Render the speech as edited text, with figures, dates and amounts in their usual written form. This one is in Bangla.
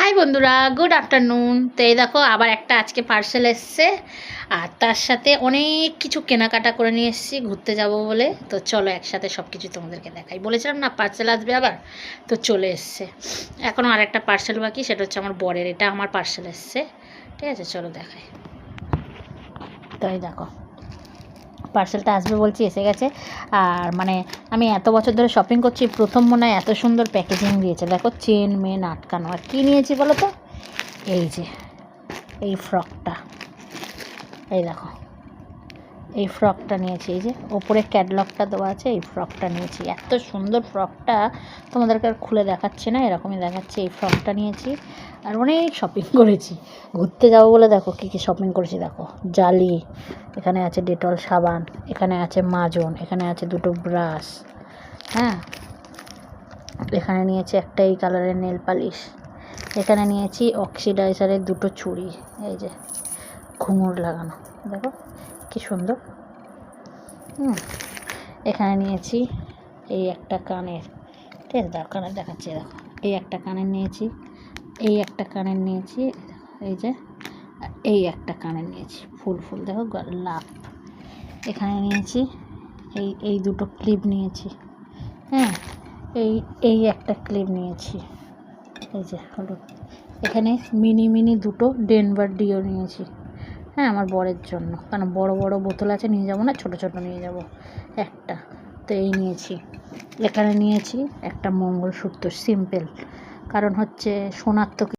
হাই বন্ধুরা, গুড আফটারনুন। তো এই দেখো আবার একটা আজকে পার্সেল এসছে, আর তার সাথে অনেক কিছু কেনাকাটা করে নিয়ে এসেছি ঘুরতে যাব বলে। তো চলো একসাথে সব কিছু তোমাদেরকে দেখাই। বলেছিলাম না পার্সেল আসবে আবার, তো চলে এসছে। এখনও আর একটা পার্সেল বাকি, সেটা হচ্ছে আমার বরের। এটা আমার পার্সেল এসছে, ঠিক আছে, চলো দেখাই। তো এই দেখো পার্সেলটা আসবে বলছি, এসে গেছে। আর মানে আমি এত বছর ধরে শপিং করছি, প্রথম মনে হয় এত সুন্দর প্যাকেজিং দিয়েছে। দেখো চেন মেন আটকানো। আর কী নিয়েছি বলো তো, এই যে এই ফ্রকটা, এই দেখো এই ফ্রকটা নিয়েছি। এই যে ওপরে ক্যাটলগটা দেওয়া আছে, এই ফ্রকটা নিয়েছি। এত সুন্দর ফ্রকটা, তোমাদেরকে আর খুলে দেখাচ্ছি না, এরকমই দেখাচ্ছি। এই ফ্রকটা নিয়েছি। আর অনেক শপিং করেছি ঘুরতে যাবো বলে। দেখো কী কী শপিং করেছি দেখো। জালি, এখানে আছে ডেটল সাবান, এখানে আছে মাজন, এখানে আছে দুটো ব্রাশ, হ্যাঁ, এখানে নিয়েছি একটা এই কালারের নেল পালিশ, এখানে নিয়েছি অক্সিডাইজারের দুটো চুড়ি, এই যে ঘুঙুর লাগানো, দেখো কি সুন্দর। এখানে নিয়েছি এই একটা কানের, ঠিক আছে, দেখো কানের দেখাচ্ছি। দেখো এই একটা কানের নিয়েছি, এই একটা কানের নিয়েছি, এই যে এই একটা কানের নিয়েছি ফুল ফুল, দেখো লাভ। এখানে নিয়েছি এই এই দুটো ক্লিপ নিয়েছি, হ্যাঁ, এই এই একটা ক্লিপ নিয়েছি, এই যে হলো। এখানে মিনি মিনি দুটো ডেনভার ডিও নিয়েছি, হ্যাঁ, আমার বরের জন্য, কারণ বড় বড় বোতল আছে, নিয়ে যাবো না, ছোট ছোট নিয়ে যাব একটা। তো এই নিয়েছি। এখানে নিয়েছি একটা মঙ্গলসূত্র সিম্পল, কারণ হচ্ছে সোনার তো